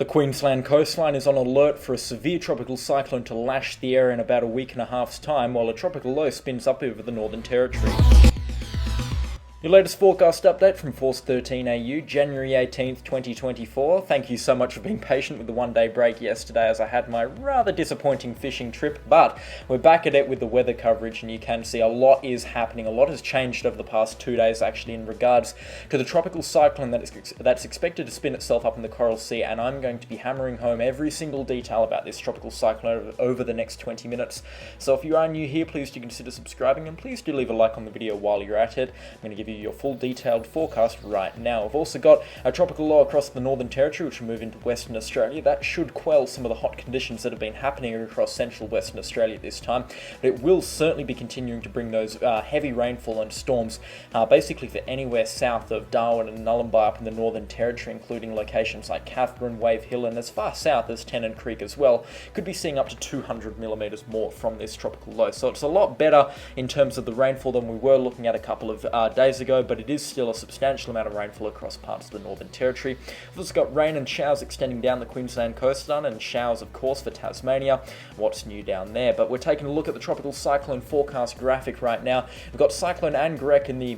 The Queensland coastline is on alert for a severe tropical cyclone to lash the area in about a week and a half's time, while a tropical low spins up over the Northern Territory. Your latest forecast update from Force 13 AU, January 18th, 2024. Thank you so much for being patient with the one-day break yesterday as I had my rather disappointing fishing trip, but we're back at it with the weather coverage and you can see a lot is happening. A lot has changed over the past 2 days actually in regards to the tropical cyclone that's expected to spin itself up in the Coral Sea, and I'm going to be hammering home every single detail about this tropical cyclone over the next 20 minutes. So if you are new here, please do consider subscribing and please do leave a like on the video while you're at it. I'm going to give you your full detailed forecast right now. We've also got a tropical low across the Northern Territory which will move into Western Australia. That should quell some of the hot conditions that have been happening across central Western Australia this time, but it will certainly be continuing to bring those heavy rainfall and storms basically for anywhere south of Darwin and Nullarbor up in the Northern Territory, including locations like Catherine, Wave Hill and as far south as Tennant Creek as well. Could be seeing up to 200 millimetres more from this tropical low, so it's a lot better in terms of the rainfall than we were looking at a couple of days ago, but it is still a substantial amount of rainfall across parts of the Northern Territory. We've also got rain and showers extending down the Queensland coastline and showers of course for Tasmania. What's new down there? But we're taking a look at the tropical cyclone forecast graphic right now. We've got Cyclone Greg in the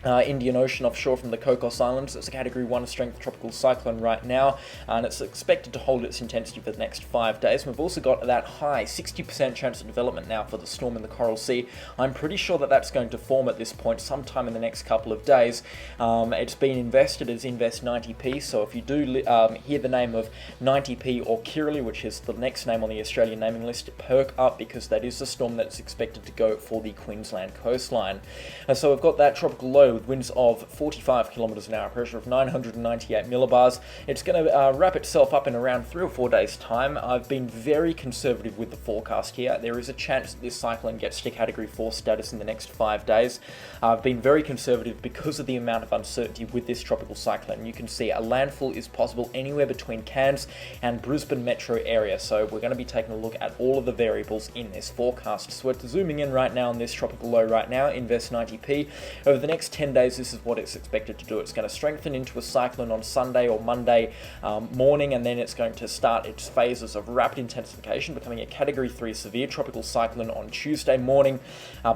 Indian Ocean offshore from the Cocos Islands. It's a Category 1 strength tropical cyclone right now, and it's expected to hold its intensity for the next 5 days. And we've also got that high 60% chance of development now for the storm in the Coral Sea. I'm pretty sure that that's going to form at this point sometime in the next couple of days. It's been invested as Invest 90p, so if you do hear the name of 90p or Kirrily, which is the next name on the Australian naming list, perk up because that is the storm that's expected to go for the Queensland coastline. And so we've got that tropical low with winds of 45 kilometers an hour, pressure of 998 millibars. It's going to wrap itself up in around 3 or 4 days' time. I've been very conservative with the forecast here. There is a chance that this cyclone gets to Category 4 status in the next 5 days. I've been very conservative because of the amount of uncertainty with this tropical cyclone. You can see a landfall is possible anywhere between Cairns and Brisbane metro area, so we're going to be taking a look at all of the variables in this forecast. So we're zooming in right now on this tropical low right now, Invest 90p. Over the next 10 days, this is what it's expected to do. It's going to strengthen into a cyclone on Sunday or Monday morning, and then it's going to start its phases of rapid intensification, becoming a Category 3 severe tropical cyclone on Tuesday morning,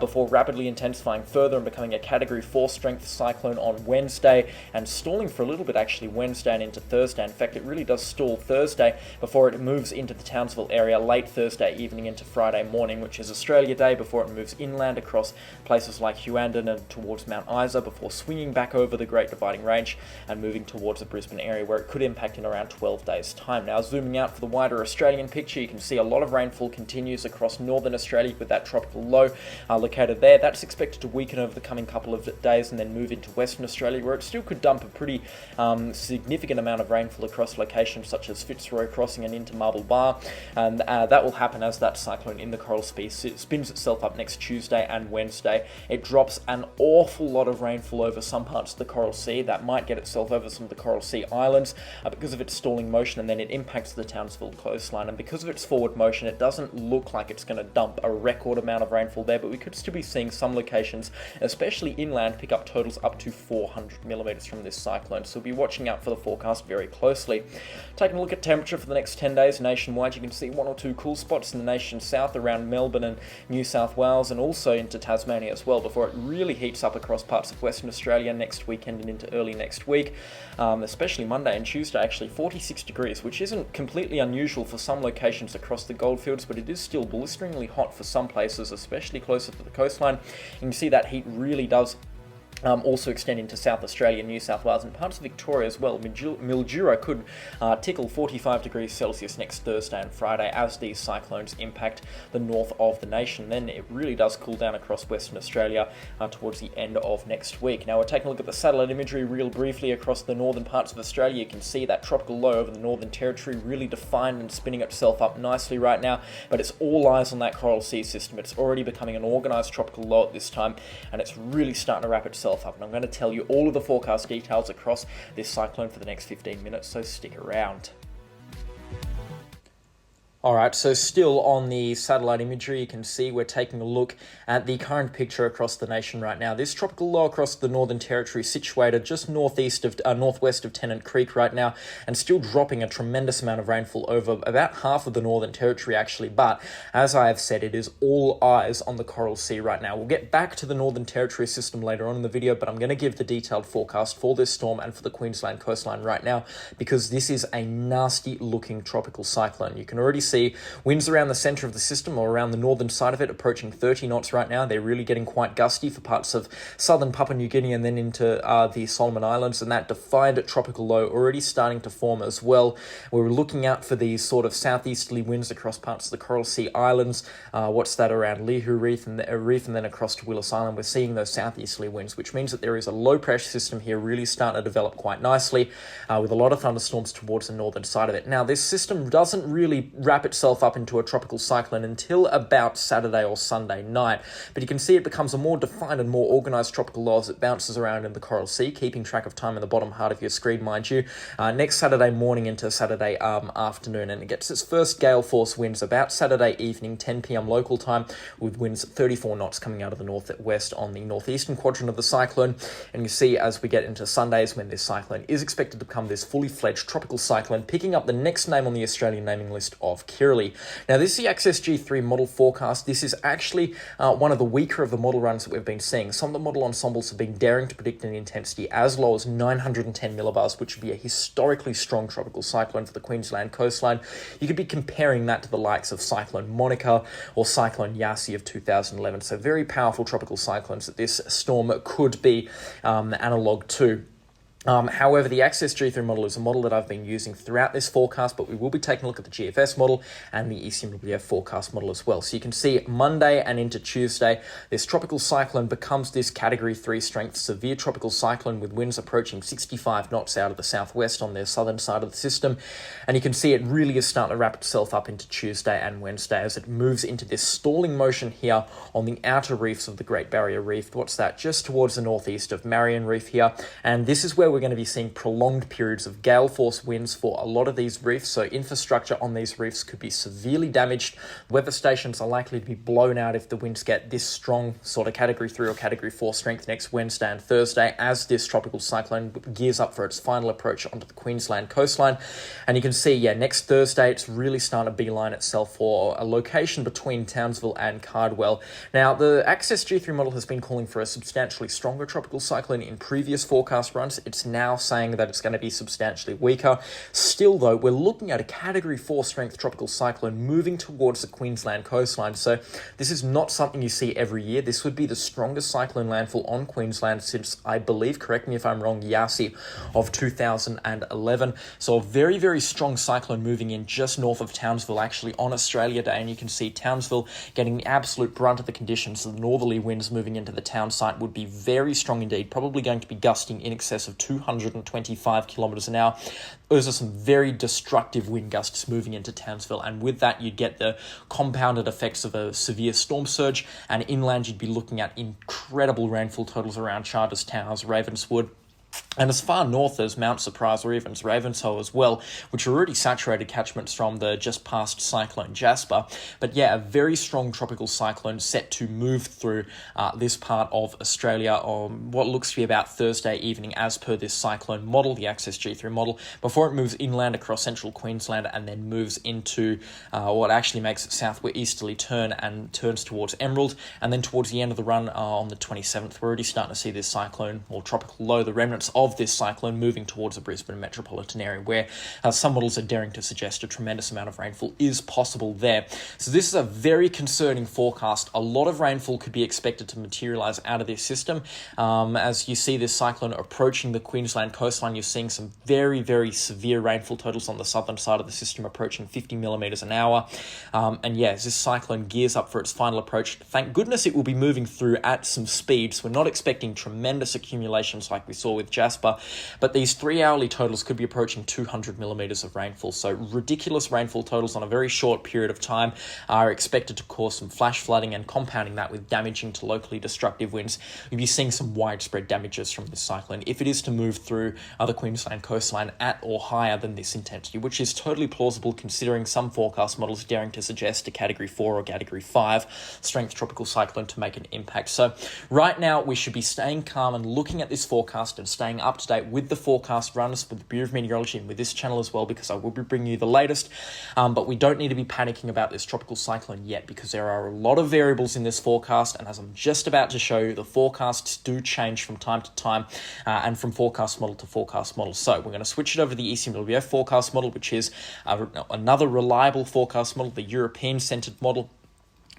before rapidly intensifying further and becoming a Category 4 strength cyclone on Wednesday, and stalling for a little bit actually Wednesday and into Thursday. In fact, it really does stall Thursday before it moves into the Townsville area late Thursday evening into Friday morning, which is Australia Day, before it moves inland across places like Huandon and towards Mount Isa, before swinging back over the Great Dividing Range and moving towards the Brisbane area where it could impact in around 12 days' time. Now, zooming out for the wider Australian picture, you can see a lot of rainfall continues across northern Australia with that tropical low located there. That's expected to weaken over the coming couple of days and then move into Western Australia, where it still could dump a pretty significant amount of rainfall across locations such as Fitzroy Crossing and into Marble Bar, and that will happen as that cyclone in the Coral Sea spins itself up next Tuesday and Wednesday. It drops an awful lot of rainfall over some parts of the Coral Sea. That might get itself over some of the Coral Sea islands because of its stalling motion, and then it impacts the Townsville coastline, and because of its forward motion it doesn't look like it's going to dump a record amount of rainfall there, but we could still be seeing some locations, especially inland, pick up totals up to 400 millimeters from this cyclone, so we'll be watching out for the forecast very closely. Taking a look at temperature for the next 10 days nationwide, you can see 1 or 2 cool spots in the nation south around Melbourne and New South Wales, and also into Tasmania as well, before it really heats up across parts of Western Australia next weekend and into early next week, especially Monday and Tuesday. Actually 46 degrees, which isn't completely unusual for some locations across the goldfields, but it is still blisteringly hot for some places, especially closer to the coastline. You can see that heat really does also extend into South Australia, New South Wales and parts of Victoria as well. Mildura could tickle 45 degrees Celsius next Thursday and Friday as these cyclones impact the north of the nation. Then it really does cool down across Western Australia towards the end of next week. Now we're taking a look at the satellite imagery real briefly across the northern parts of Australia. You can see that tropical low over the Northern Territory really defined and spinning itself up nicely right now, but it's all eyes on that Coral Sea system. It's already becoming an organised tropical low at this time, and it's really starting to wrap itself up, and I'm going to tell you all of the forecast details across this cyclone for the next 15 minutes, so stick around. Alright, so still on the satellite imagery, you can see we're taking a look at the current picture across the nation right now. This tropical low across the Northern Territory, situated just northwest of Tennant Creek right now, and still dropping a tremendous amount of rainfall over about half of the Northern Territory actually. But as I have said, it is all eyes on the Coral Sea right now. We'll get back to the Northern Territory system later on in the video, but I'm going to give the detailed forecast for this storm and for the Queensland coastline right now, because this is a nasty looking tropical cyclone. You can already see winds around the center of the system, or around the northern side of it, approaching 30 knots right now. They're really getting quite gusty for parts of southern Papua New Guinea and then into the Solomon Islands, and that defined tropical low already starting to form as well. We're looking out for these sort of southeasterly winds across parts of the Coral Sea Islands. What's that, around Lihu Reef and then across to Willis Island. We're seeing those southeasterly winds, which means that there is a low pressure system here really starting to develop quite nicely, with a lot of thunderstorms towards the northern side of it. Now, this system doesn't really wrap itself up into a tropical cyclone until about Saturday or Sunday night, but you can see it becomes a more defined and more organized tropical low as it bounces around in the Coral Sea, keeping track of time in the bottom part of your screen, mind you, next Saturday morning into Saturday afternoon, and it gets its first gale force winds about Saturday evening, 10 p.m. local time, with winds 34 knots coming out of the northwest on the northeastern quadrant of the cyclone. And you see as we get into Sundays, when this cyclone is expected to become this fully fledged tropical cyclone, picking up the next name on the Australian naming list of Kirrily. Now, this is the AccessG3 model forecast. This is actually one of the weaker of the model runs that we've been seeing. Some of the model ensembles have been daring to predict an intensity as low as 910 millibars, which would be a historically strong tropical cyclone for the Queensland coastline. You could be comparing that to the likes of Cyclone Monica or Cyclone Yasi of 2011. So very powerful tropical cyclones that this storm could be analog to. However, the AccessG3 model is a model that I've been using throughout this forecast, but we will be taking a look at the GFS model and the ECMWF forecast model as well. So you can see Monday and into Tuesday, this tropical cyclone becomes this Category 3 strength severe tropical cyclone with winds approaching 65 knots out of the southwest on the southern side of the system. And you can see it really is starting to wrap itself up into Tuesday and Wednesday as it moves into this stalling motion here on the outer reefs of the Great Barrier Reef. What's that? Just towards the northeast of Marion Reef here. And this is where we're going to be seeing prolonged periods of gale force winds for a lot of these reefs, so infrastructure on these reefs could be severely damaged. Weather stations are likely to be blown out if the winds get this strong sort of Category 3 or Category 4 strength next Wednesday and Thursday as this tropical cyclone gears up for its final approach onto the Queensland coastline. And you can see, next Thursday it's really starting to beeline itself for a location between Townsville and Cardwell. Now, the AccessG3 model has been calling for a substantially stronger tropical cyclone in previous forecast runs. It's now saying that it's going to be substantially weaker. Still, though, we're looking at a Category 4 strength tropical cyclone moving towards the Queensland coastline. So this is not something you see every year. This would be the strongest cyclone landfall on Queensland since, I believe, correct me if I'm wrong, Yasi of 2011. So a very, very strong cyclone moving in just north of Townsville, actually on Australia Day. And you can see Townsville getting the absolute brunt of the conditions. The northerly winds moving into the town site would be very strong indeed, probably going to be gusting in excess of 225 kilometers an hour. Those are some very destructive wind gusts moving into Townsville, and with that you'd get the compounded effects of a severe storm surge, and inland you'd be looking at incredible rainfall totals around Charters Towers, Ravenswood, and as far north as Mount Surprise or even Ravenshoe as well, which are already saturated catchments from the just past Cyclone Jasper. But a very strong tropical cyclone set to move through this part of Australia on what looks to be about Thursday evening as per this cyclone model, the AccessG3 model, before it moves inland across central Queensland and then moves into what actually makes its southwesterly turn and turns towards Emerald. And then towards the end of the run on the 27th, we're already starting to see this cyclone or tropical low, the remnants of this cyclone, moving towards the Brisbane metropolitan area, where some models are daring to suggest a tremendous amount of rainfall is possible there. So this is a very concerning forecast. A lot of rainfall could be expected to materialise out of this system. As you see this cyclone approaching the Queensland coastline, you're seeing some very, very severe rainfall totals on the southern side of the system, approaching 50 millimetres an hour. As this cyclone gears up for its final approach, thank goodness it will be moving through at some speeds. We're not expecting tremendous accumulations like we saw with Jasper, Jasper, but these 3-hourly totals could be approaching 200 millimeters of rainfall. So ridiculous rainfall totals on a very short period of time are expected to cause some flash flooding, and compounding that with damaging to locally destructive winds, you'll be seeing some widespread damages from this cyclone if it is to move through the Queensland coastline at or higher than this intensity, which is totally plausible considering some forecast models daring to suggest a Category 4 or Category 5 strength tropical cyclone to make an impact. So right now we should be staying calm and looking at this forecast and staying up to date with the forecast runners with the Bureau of Meteorology and with this channel as well, because I will be bringing you the latest. But we don't need to be panicking about this tropical cyclone yet, because there are a lot of variables in this forecast, and as I'm just about to show you, the forecasts do change from time to time and from forecast model to forecast model. So we're going to switch it over to the ECMWF forecast model, which is another reliable forecast model, the European-centered model.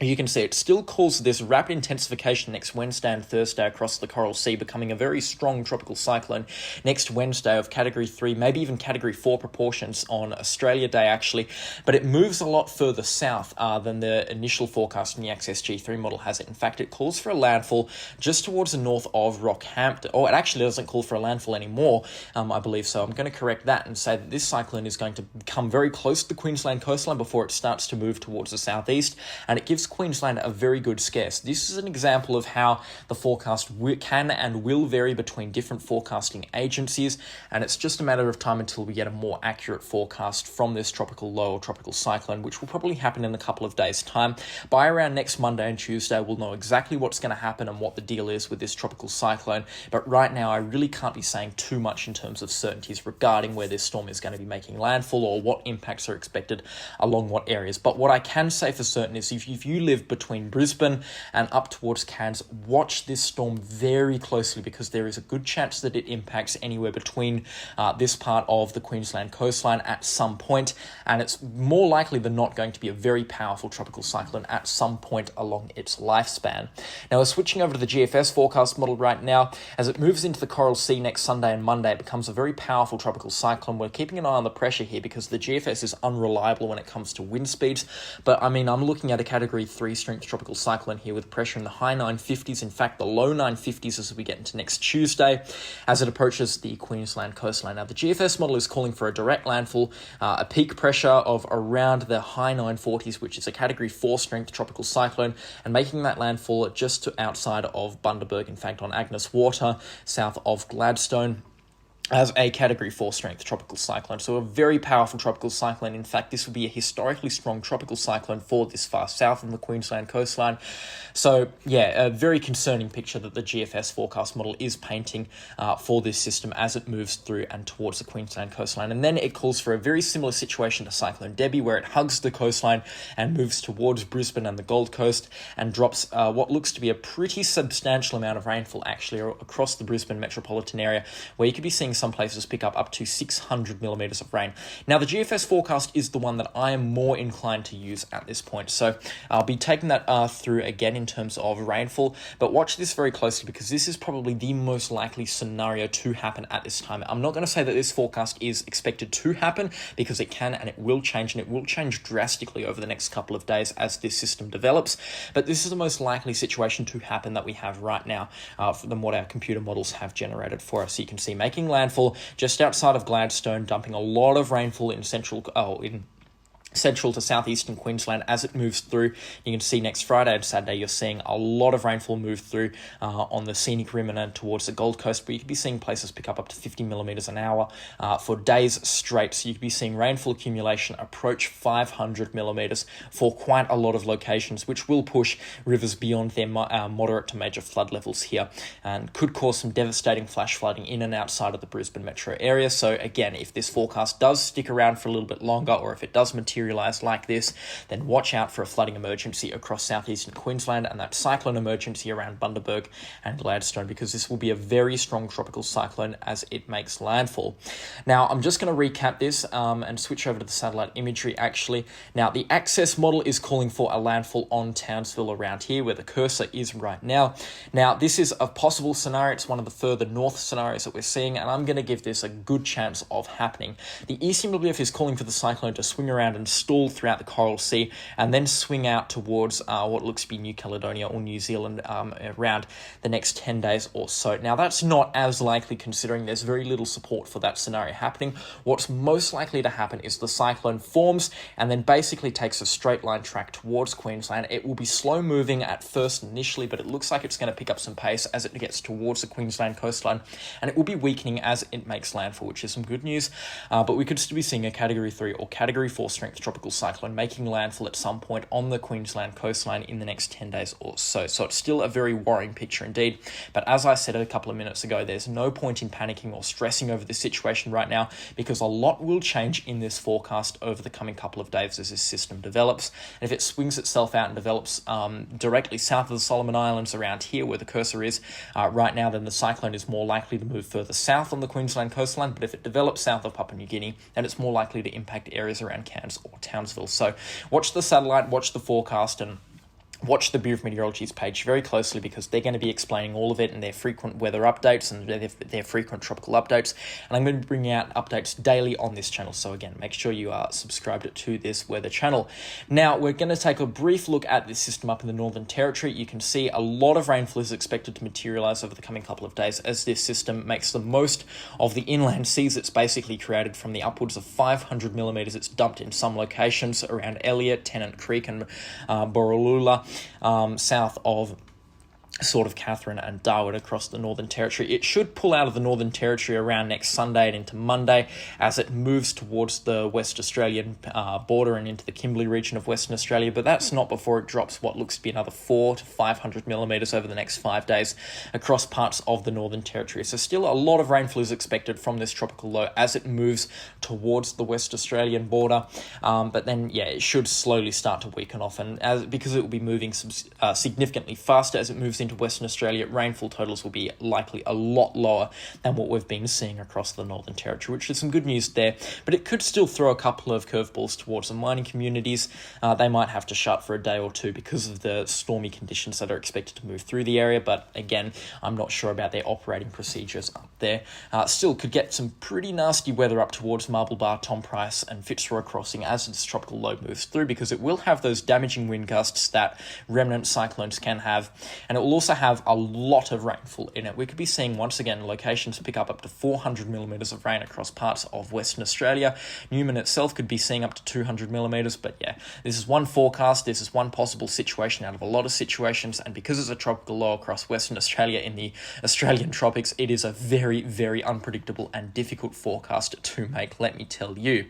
You can see it still calls this rapid intensification next Wednesday and Thursday across the Coral Sea, becoming a very strong tropical cyclone next Wednesday of Category 3, maybe even Category 4 proportions on Australia Day, actually. But it moves a lot further south than the initial forecast in the XSG3 model has it. In fact, it calls for a landfall just towards the north of Rockhampton. Oh, it actually doesn't call for a landfall anymore, I believe. So I'm going to correct that and say that this cyclone is going to come very close to the Queensland coastline before it starts to move towards the southeast, and it gives Queensland a very good scare. So this is an example of how the forecast can and will vary between different forecasting agencies, and it's just a matter of time until we get a more accurate forecast from this tropical low or tropical cyclone, which will probably happen in a couple of days' time. By around next Monday and Tuesday, we'll know exactly what's going to happen and what the deal is with this tropical cyclone, but right now I really can't be saying too much in terms of certainties regarding where this storm is going to be making landfall or what impacts are expected along what areas. But what I can say for certain is if you live between Brisbane and up towards Cairns, watch this storm very closely, because there is a good chance that it impacts anywhere between this part of the Queensland coastline at some point, and it's more likely than not going to be a very powerful tropical cyclone at some point along its lifespan. Now we're switching over to the GFS forecast model right now. As it moves into the Coral Sea next Sunday and Monday, it becomes a very powerful tropical cyclone. We're keeping an eye on the pressure here because the GFS is unreliable when it comes to wind speeds, but I mean, I'm looking at a Category 3 strength tropical cyclone here with pressure in the high 950s, in fact the low 950s as we get into next Tuesday as it approaches the Queensland coastline. Now the GFS model is calling for a direct landfall, a peak pressure of around the high 940s, which is a Category 4 strength tropical cyclone, and making that landfall just to outside of Bundaberg, in fact on Agnes Water, south of Gladstone, as a Category 4 strength tropical cyclone. So a very powerful tropical cyclone. In fact, this will be a historically strong tropical cyclone for this far south in the Queensland coastline. So yeah, a very concerning picture that the GFS forecast model is painting for this system as it moves through and towards the Queensland coastline. And then it calls for a very similar situation to Cyclone Debbie, where it hugs the coastline and moves towards Brisbane and the Gold Coast and drops what looks to be a pretty substantial amount of rainfall actually across the Brisbane metropolitan area, where you could be seeing some places pick up to 600 millimeters of rain. Now the GFS forecast is the one that I am more inclined to use at this point, so I'll be taking that through again in terms of rainfall, but watch this very closely because this is probably the most likely scenario to happen at this time. I'm not going to say that this forecast is expected to happen, because it can and it will change, and it will change drastically over the next couple of days as this system develops, but this is the most likely situation to happen that we have right now than what our computer models have generated for us. So you can see making landfall just outside of Gladstone, dumping a lot of rainfall in central to southeastern Queensland as it moves through. You can see next Friday and Saturday you're seeing a lot of rainfall move through on the scenic rim and towards the Gold Coast, but you could be seeing places pick up to 50 millimeters an hour for days straight. So you could be seeing rainfall accumulation approach 500 millimeters for quite a lot of locations, which will push rivers beyond their moderate to major flood levels here and could cause some devastating flash flooding in and outside of the Brisbane metro area. So again, if this forecast does stick around for a little bit longer, or if it does materialize like this, then watch out for a flooding emergency across southeastern Queensland and that cyclone emergency around Bundaberg and Gladstone, because this will be a very strong tropical cyclone as it makes landfall. Now, I'm just going to recap this and switch over to the satellite imagery actually. Now, the Access model is calling for a landfall on Townsville around here where the cursor is right now. Now, this is a possible scenario. It's one of the further north scenarios that we're seeing, and I'm going to give this a good chance of happening. The ECMWF is calling for the cyclone to swing around and stall throughout the Coral Sea and then swing out towards what looks to be New Caledonia or New Zealand around the next 10 days or so. Now, that's not as likely considering there's very little support for that scenario happening. What's most likely to happen is the cyclone forms and then basically takes a straight line track towards Queensland. It will be slow moving at first initially, but it looks like it's going to pick up some pace as it gets towards the Queensland coastline, and it will be weakening as it makes landfall, which is some good news. But we could still be seeing a Category 3 or Category 4 strength tropical cyclone making landfall at some point on the Queensland coastline in the next 10 days or so. So it's still a very worrying picture indeed. But as I said a couple of minutes ago, there's no point in panicking or stressing over the situation right now, because a lot will change in this forecast over the coming couple of days as this system develops. And if it swings itself out and develops directly south of the Solomon Islands around here where the cursor is right now, then the cyclone is more likely to move further south on the Queensland coastline. But if it develops south of Papua New Guinea, then it's more likely to impact areas around Cairns or Townsville. So watch the satellite, watch the forecast, and watch the Bureau of Meteorology's page very closely, because they're going to be explaining all of it and their frequent weather updates and their frequent tropical updates. And I'm going to be bringing out updates daily on this channel. So again, make sure you are subscribed to this weather channel. Now, we're going to take a brief look at this system up in the Northern Territory. You can see a lot of rainfall is expected to materialise over the coming couple of days as this system makes the most of the inland seas it's basically created from the upwards of 500 millimetres it's dumped in some locations around Elliot, Tennant Creek and Borroloola, south of sort of Catherine and Darwin across the Northern Territory. It should pull out of the Northern Territory around next Sunday and into Monday as it moves towards the West Australian border and into the Kimberley region of Western Australia, but that's not before it drops what looks to be another 400 to 500 millimetres over the next 5 days across parts of the Northern Territory. So still a lot of rainfall is expected from this tropical low as it moves towards the West Australian border, but then it should slowly start to weaken off, and because it will be moving significantly faster as it moves into Western Australia, rainfall totals will be likely a lot lower than what we've been seeing across the Northern Territory, which is some good news there. But it could still throw a couple of curveballs towards the mining communities. They might have to shut for a day or two because of the stormy conditions that are expected to move through the area. But again, I'm not sure about their operating procedures up there. Still could get some pretty nasty weather up towards Marble Bar, Tom Price and Fitzroy Crossing as this tropical low moves through, because it will have those damaging wind gusts that remnant cyclones can have, and it will also have a lot of rainfall in it. We could be seeing once again locations pick up to 400 millimetres of rain across parts of Western Australia. Newman itself could be seeing up to 200 millimetres, but this is one forecast, this is one possible situation out of a lot of situations, and because it's a tropical low across Western Australia in the Australian tropics, it is a very, very unpredictable and difficult forecast to make, let me tell you.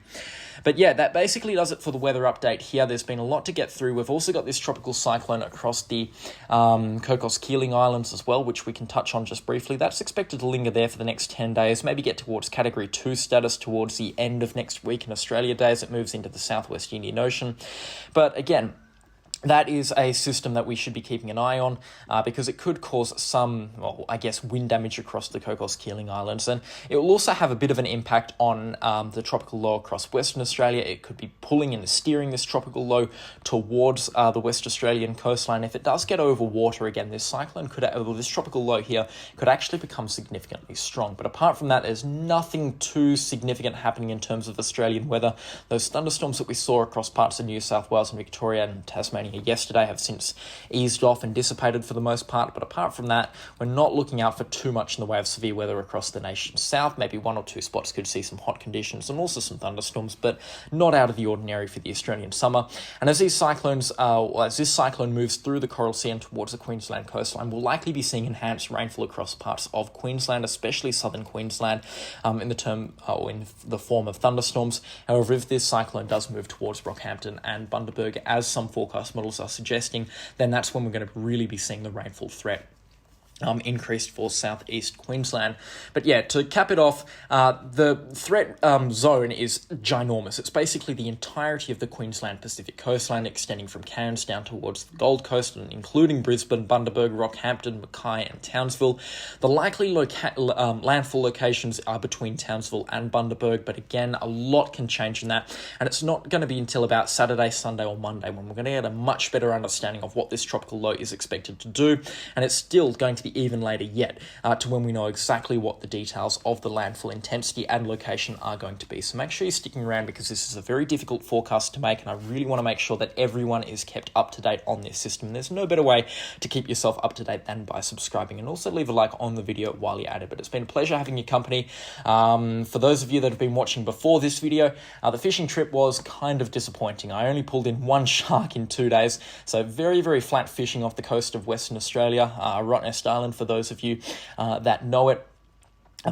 But that basically does it for the weather update here. There's been a lot to get through. We've also got this tropical cyclone across the Cocos Keeling Islands as well, which we can touch on just briefly. That's expected to linger there for the next 10 days, maybe get towards Category 2 status towards the end of next week in Australia Day as it moves into the Southwest Indian Ocean. But again, that is a system that we should be keeping an eye on because it could cause some, wind damage across the Cocos Keeling Islands. And it will also have a bit of an impact on the tropical low across Western Australia. It could be pulling and steering this tropical low towards the West Australian coastline. If it does get over water again, this tropical low here could actually become significantly strong. But apart from that, there's nothing too significant happening in terms of Australian weather. Those thunderstorms that we saw across parts of New South Wales and Victoria and Tasmania yesterday have since eased off and dissipated for the most part, but apart from that, we're not looking out for too much in the way of severe weather across the nation's south. Maybe one or two spots could see some hot conditions and also some thunderstorms, but not out of the ordinary for the Australian summer. And as this cyclone moves through the Coral Sea and towards the Queensland coastline, we'll likely be seeing enhanced rainfall across parts of Queensland, especially southern Queensland, in the form of thunderstorms. However, if this cyclone does move towards Rockhampton and Bundaberg, as some forecast models are suggesting, then that's when we're going to really be seeing the rainfall threat increased for southeast Queensland. But to cap it off, the threat zone is ginormous. It's basically the entirety of the Queensland Pacific coastline, extending from Cairns down towards the Gold Coast, and including Brisbane, Bundaberg, Rockhampton, Mackay and Townsville. The likely landfall locations are between Townsville and Bundaberg, but again, a lot can change in that, and it's not going to be until about Saturday, Sunday or Monday when we're going to get a much better understanding of what this tropical low is expected to do, and it's still going to be even later yet to when we know exactly what the details of the landfall intensity and location are going to be. So make sure you're sticking around, because this is a very difficult forecast to make, and I really want to make sure that everyone is kept up to date on this system. There's no better way to keep yourself up to date than by subscribing, and also leave a like on the video while you're at it. But it's been a pleasure having your company. For those of you that have been watching before this video, the fishing trip was kind of disappointing. I only pulled in one shark in 2 days, so very, very flat fishing off the coast of Western Australia, Rottnest Island for those of you that know it.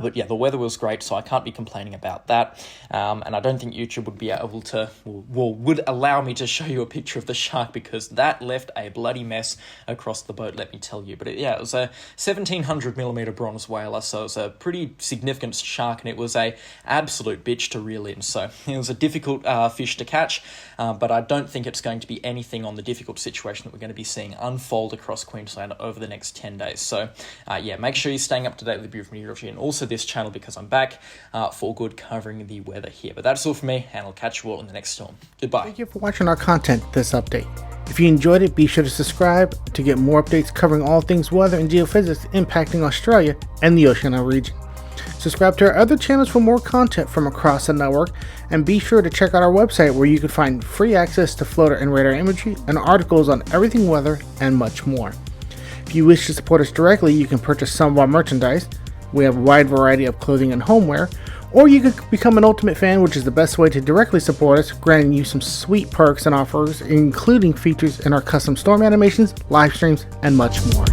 But yeah, the weather was great, so I can't be complaining about that. And I don't think YouTube would be able to, would allow me to show you a picture of the shark, because that left a bloody mess across the boat, let me tell you. But it was a 1700mm bronze whaler, so it was a pretty significant shark, and it was a absolute bitch to reel in. So it was a difficult fish to catch, but I don't think it's going to be anything on the difficult situation that we're going to be seeing unfold across Queensland over the next 10 days. So yeah, make sure you're staying up to date with the beautiful meteorology, and also this channel, because I'm back for good covering the weather here. But that's all for me, and I'll catch you all in the next storm. Goodbye. Thank you for watching our content this update. If you enjoyed it, be sure to subscribe to get more updates covering all things weather and geophysics impacting Australia and the Oceania region. Subscribe to our other channels for more content from across the network, and be sure to check out our website where you can find free access to floater and radar imagery and articles on everything weather and much more. If you wish to support us directly, you can purchase some of our merchandise. We have a wide variety of clothing and homeware, or you could become an Ultimate Fan, which is the best way to directly support us, granting you some sweet perks and offers, including features in our custom storm animations, live streams, and much more.